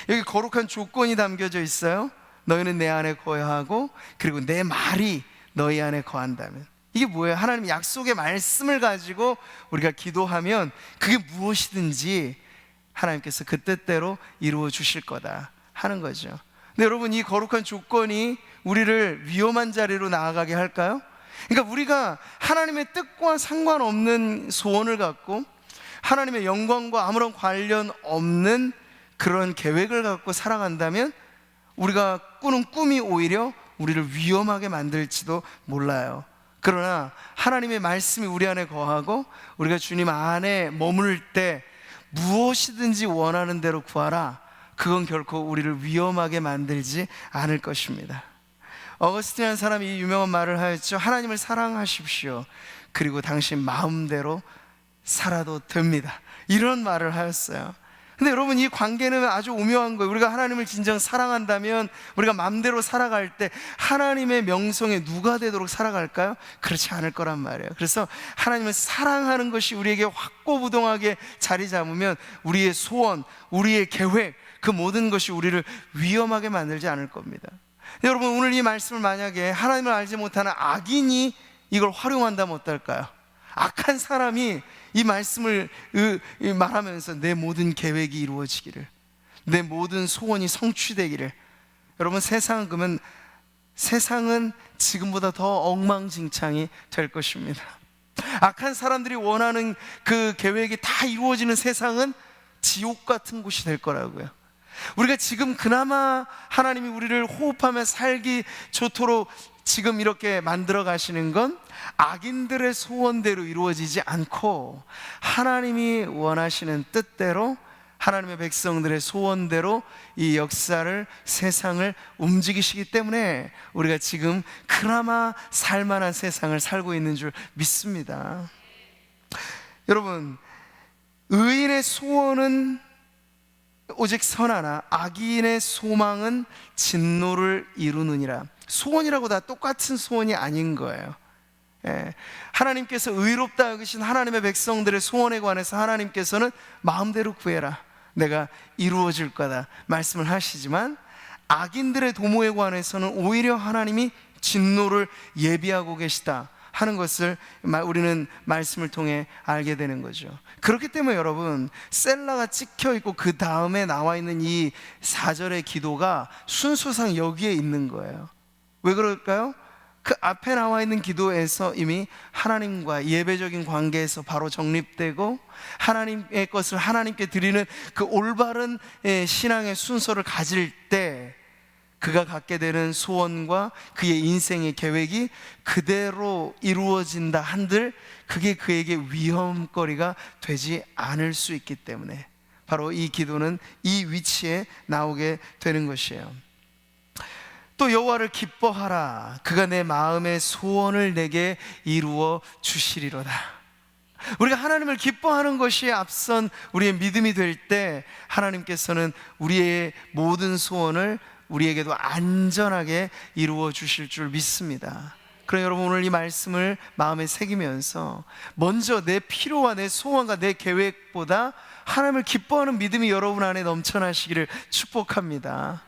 여기 거룩한 조건이 담겨져 있어요. 너희는 내 안에 거하고 그리고 내 말이 너희 안에 거한다면. 이게 뭐예요? 하나님 약속의 말씀을 가지고 우리가 기도하면 그게 무엇이든지 하나님께서 그 뜻대로 이루어 주실 거다 하는 거죠. 근데 여러분, 이 거룩한 조건이 우리를 위험한 자리로 나아가게 할까요? 그러니까 우리가 하나님의 뜻과 상관없는 소원을 갖고 하나님의 영광과 아무런 관련 없는 그런 계획을 갖고 살아간다면 우리가 꾸는 꿈이 오히려 우리를 위험하게 만들지도 몰라요. 그러나 하나님의 말씀이 우리 안에 거하고 우리가 주님 안에 머물 때 무엇이든지 원하는 대로 구하라. 그건 결코 우리를 위험하게 만들지 않을 것입니다. 어거스틴이라는 사람이 이 유명한 말을 하였죠. 하나님을 사랑하십시오. 그리고 당신 마음대로 살아도 됩니다. 이런 말을 하였어요. 근데 여러분, 이 관계는 아주 오묘한 거예요. 우리가 하나님을 진정 사랑한다면 우리가 마음대로 살아갈 때 하나님의 명성에 누가 되도록 살아갈까요? 그렇지 않을 거란 말이에요. 그래서 하나님을 사랑하는 것이 우리에게 확고부동하게 자리 잡으면 우리의 소원, 우리의 계획, 그 모든 것이 우리를 위험하게 만들지 않을 겁니다. 여러분, 오늘 이 말씀을 만약에 하나님을 알지 못하는 악인이 이걸 활용한다면 어떨까요? 악한 사람이 이 말씀을 말하면서 내 모든 계획이 이루어지기를, 내 모든 소원이 성취되기를. 여러분, 세상은 지금보다 더 엉망진창이 될 것입니다. 악한 사람들이 원하는 그 계획이 다 이루어지는 세상은 지옥 같은 곳이 될 거라고요. 우리가 지금 그나마 하나님이 우리를 호흡하며 살기 좋도록 지금 이렇게 만들어 가시는 건 악인들의 소원대로 이루어지지 않고 하나님이 원하시는 뜻대로, 하나님의 백성들의 소원대로 이 역사를, 세상을 움직이시기 때문에 우리가 지금 그나마 살만한 세상을 살고 있는 줄 믿습니다. 여러분, 의인의 소원은 오직 선하나 악인의 소망은 진노를 이루느니라. 소원이라고 다 똑같은 소원이 아닌 거예요. 하나님께서 의롭다 여기신 하나님의 백성들의 소원에 관해서 하나님께서는 마음대로 구해라, 내가 이루어질 거다 말씀을 하시지만, 악인들의 도모에 관해서는 오히려 하나님이 진노를 예비하고 계시다 하는 것을 우리는 말씀을 통해 알게 되는 거죠. 그렇기 때문에 여러분, 셀라가 찍혀있고 그 다음에 나와 있는 이 4절의 기도가 순서상 여기에 있는 거예요. 왜 그럴까요? 그 앞에 나와 있는 기도에서 이미 하나님과 예배적인 관계에서 바로 정립되고 하나님의 것을 하나님께 드리는 그 올바른 신앙의 순서를 가질 때 그가 갖게 되는 소원과 그의 인생의 계획이 그대로 이루어진다 한들 그게 그에게 위험거리가 되지 않을 수 있기 때문에 바로 이 기도는 이 위치에 나오게 되는 것이에요. 또 여호와를 기뻐하라, 그가 내 마음의 소원을 내게 이루어 주시리로다. 우리가 하나님을 기뻐하는 것이 앞선 우리의 믿음이 될 때 하나님께서는 우리의 모든 소원을 우리에게도 안전하게 이루어 주실 줄 믿습니다. 그럼 여러분, 오늘 이 말씀을 마음에 새기면서 먼저 내 필요와 내 소원과 내 계획보다 하나님을 기뻐하는 믿음이 여러분 안에 넘쳐나시기를 축복합니다.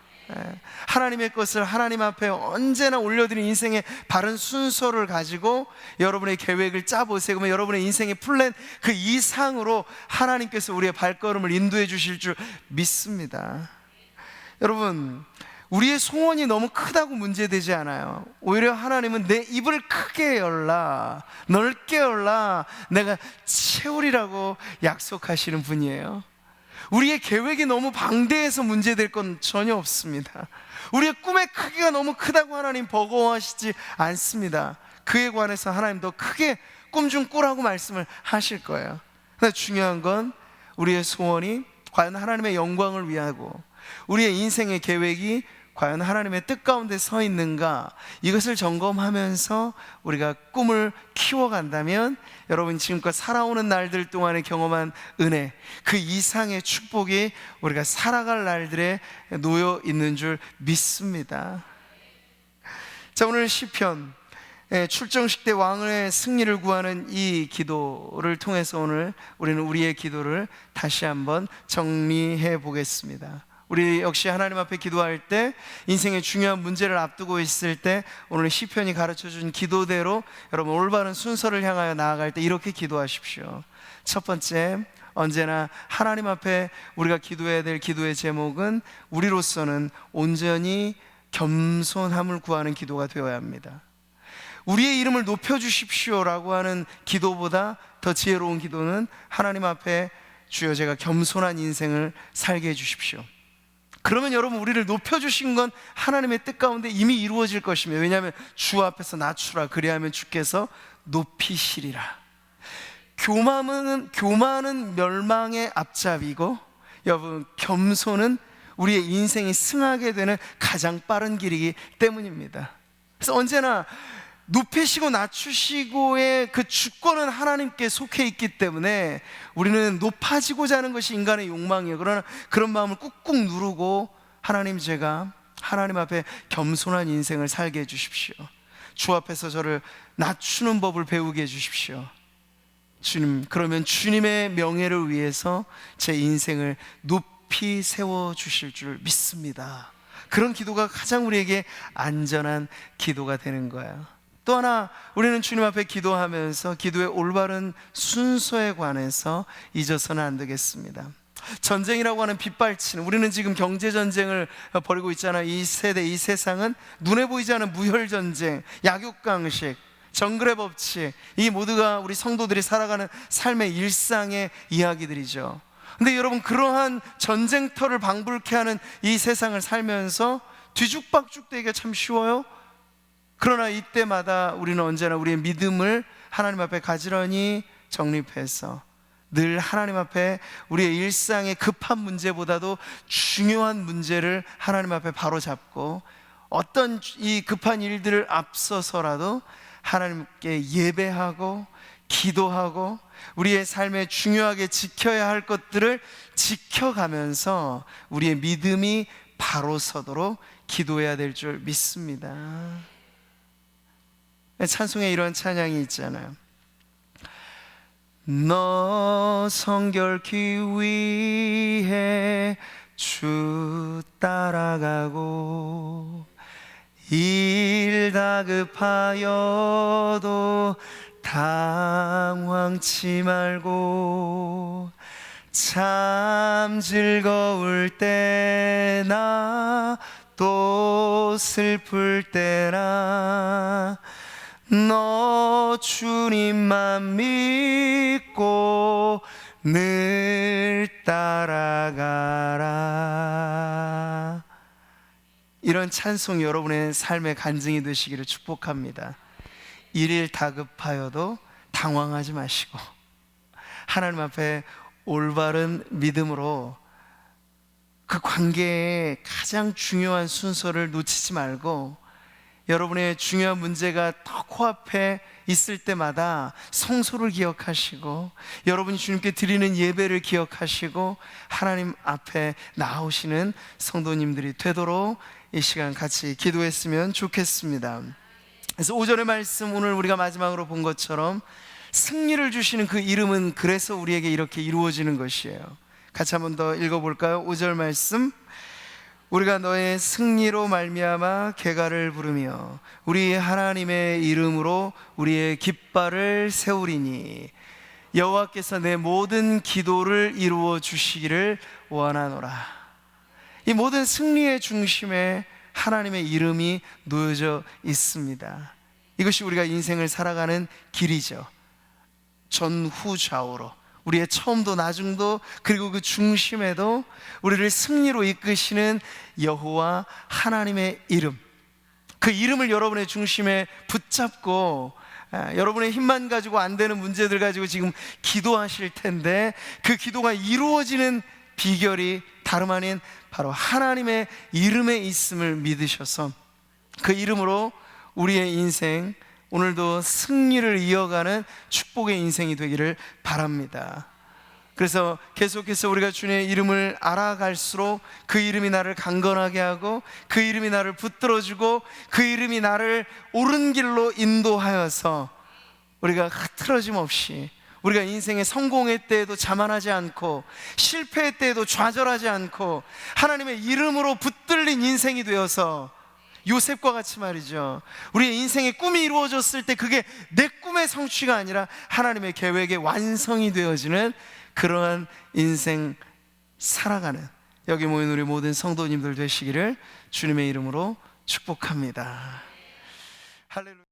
하나님의 것을 하나님 앞에 언제나 올려드린 인생의 바른 순서를 가지고 여러분의 계획을 짜보세요. 그러면 여러분의 인생의 플랜 그 이상으로 하나님께서 우리의 발걸음을 인도해 주실 줄 믿습니다. 여러분, 우리의 소원이 너무 크다고 문제되지 않아요. 오히려 하나님은 내 입을 크게 열라, 넓게 열라, 내가 채우리라고 약속하시는 분이에요. 우리의 계획이 너무 방대해서 문제될 건 전혀 없습니다. 우리의 꿈의 크기가 너무 크다고 하나님 버거워하시지 않습니다. 그에 관해서 하나님 더 크게 꿈 중 꾸라고 말씀을 하실 거예요. 그런데 중요한 건 우리의 소원이 과연 하나님의 영광을 위하고 우리의 인생의 계획이 과연 하나님의 뜻 가운데 서 있는가, 이것을 점검하면서 우리가 꿈을 키워간다면 여러분, 지금껏 살아오는 날들 동안에 경험한 은혜, 그 이상의 축복이 우리가 살아갈 날들에 놓여 있는 줄 믿습니다. 자, 오늘 시편 출정식 때 왕의 승리를 구하는 이 기도를 통해서 오늘 우리는 우리의 기도를 다시 한번 정리해 보겠습니다. 우리 역시 하나님 앞에 기도할 때, 인생의 중요한 문제를 앞두고 있을 때 오늘 시편이 가르쳐준 기도대로 여러분 올바른 순서를 향하여 나아갈 때 이렇게 기도하십시오. 첫 번째, 언제나 하나님 앞에 우리가 기도해야 될 기도의 제목은 우리로서는 온전히 겸손함을 구하는 기도가 되어야 합니다. 우리의 이름을 높여주십시오라고 하는 기도보다 더 지혜로운 기도는 하나님 앞에 주여 제가 겸손한 인생을 살게 해주십시오. 그러면 여러분, 우리를 높여주신 건 하나님의 뜻 가운데 이미 이루어질 것입니다. 왜냐하면 주 앞에서 낮추라, 그리하면 주께서 높이시리라. 교만은 멸망의 앞잡이고 여러분, 겸손은 우리의 인생이 승하게 되는 가장 빠른 길이기 때문입니다. 그래서 언제나 높이시고 낮추시고의 그 주권은 하나님께 속해 있기 때문에 우리는 높아지고자 하는 것이 인간의 욕망이에요. 그러나 그런 마음을 꾹꾹 누르고 하나님, 제가 하나님 앞에 겸손한 인생을 살게 해주십시오. 주 앞에서 저를 낮추는 법을 배우게 해주십시오. 주님, 그러면 주님의 명예를 위해서 제 인생을 높이 세워주실 줄 믿습니다. 그런 기도가 가장 우리에게 안전한 기도가 되는 거예요. 또 하나, 우리는 주님 앞에 기도하면서 기도의 올바른 순서에 관해서 잊어서는 안 되겠습니다. 전쟁이라고 하는 빗발치는, 우리는 지금 경제전쟁을 벌이고 있잖아요. 이 세대, 이 세상은 눈에 보이지 않는 무혈전쟁, 약육강식, 정글의 법칙, 이 모두가 우리 성도들이 살아가는 삶의 일상의 이야기들이죠. 근데 여러분, 그러한 전쟁터를 방불케 하는 이 세상을 살면서 뒤죽박죽되기가 참 쉬워요. 그러나 이때마다 우리는 언제나 우리의 믿음을 하나님 앞에 가지런히 정립해서 늘 하나님 앞에 우리의 일상의 급한 문제보다도 중요한 문제를 하나님 앞에 바로잡고, 어떤 이 급한 일들을 앞서서라도 하나님께 예배하고 기도하고 우리의 삶에 중요하게 지켜야 할 것들을 지켜가면서 우리의 믿음이 바로 서도록 기도해야 될 줄 믿습니다. 찬송에 이런 찬양이 있잖아요. 너 성결케 위해 주 따라가고 일 다급하여도 당황치 말고 참 즐거울 때나 또 슬플 때나 너 주님만 믿고 늘 따라가라. 이런 찬송이 여러분의 삶의 간증이 되시기를 축복합니다. 일일 다급하여도 당황하지 마시고 하나님 앞에 올바른 믿음으로 그 관계의 가장 중요한 순서를 놓치지 말고, 여러분의 중요한 문제가 더 코앞에 있을 때마다 성소를 기억하시고 여러분이 주님께 드리는 예배를 기억하시고 하나님 앞에 나오시는 성도님들이 되도록 이 시간 같이 기도했으면 좋겠습니다. 그래서 5절의 말씀, 오늘 우리가 마지막으로 본 것처럼 승리를 주시는 그 이름은 그래서 우리에게 이렇게 이루어지는 것이에요. 같이 한번 더 읽어볼까요? 5절 말씀, 우리가 너의 승리로 말미암아 개가를 부르며 우리 하나님의 이름으로 우리의 깃발을 세우리니 여호와께서 내 모든 기도를 이루어 주시기를 원하노라. 이 모든 승리의 중심에 하나님의 이름이 놓여져 있습니다. 이것이 우리가 인생을 살아가는 길이죠. 전후 좌우로, 우리의 처음도 나중도 그리고 그 중심에도 우리를 승리로 이끄시는 여호와 하나님의 이름, 그 이름을 여러분의 중심에 붙잡고 여러분의 힘만 가지고 안 되는 문제들 가지고 지금 기도하실 텐데, 그 기도가 이루어지는 비결이 다름 아닌 바로 하나님의 이름에 있음을 믿으셔서 그 이름으로 우리의 인생, 오늘도 승리를 이어가는 축복의 인생이 되기를 바랍니다. 그래서 계속해서 우리가 주님의 이름을 알아갈수록 그 이름이 나를 강건하게 하고 그 이름이 나를 붙들어주고 그 이름이 나를 옳은 길로 인도하여서 우리가 흐트러짐 없이, 우리가 인생의 성공의 때에도 자만하지 않고 실패의 때에도 좌절하지 않고 하나님의 이름으로 붙들린 인생이 되어서 요셉과 같이 말이죠, 우리의 인생의 꿈이 이루어졌을 때 그게 내 꿈의 성취가 아니라 하나님의 계획의 완성이 되어지는 그러한 인생 살아가는 여기 모인 우리 모든 성도님들 되시기를 주님의 이름으로 축복합니다. 할렐루야.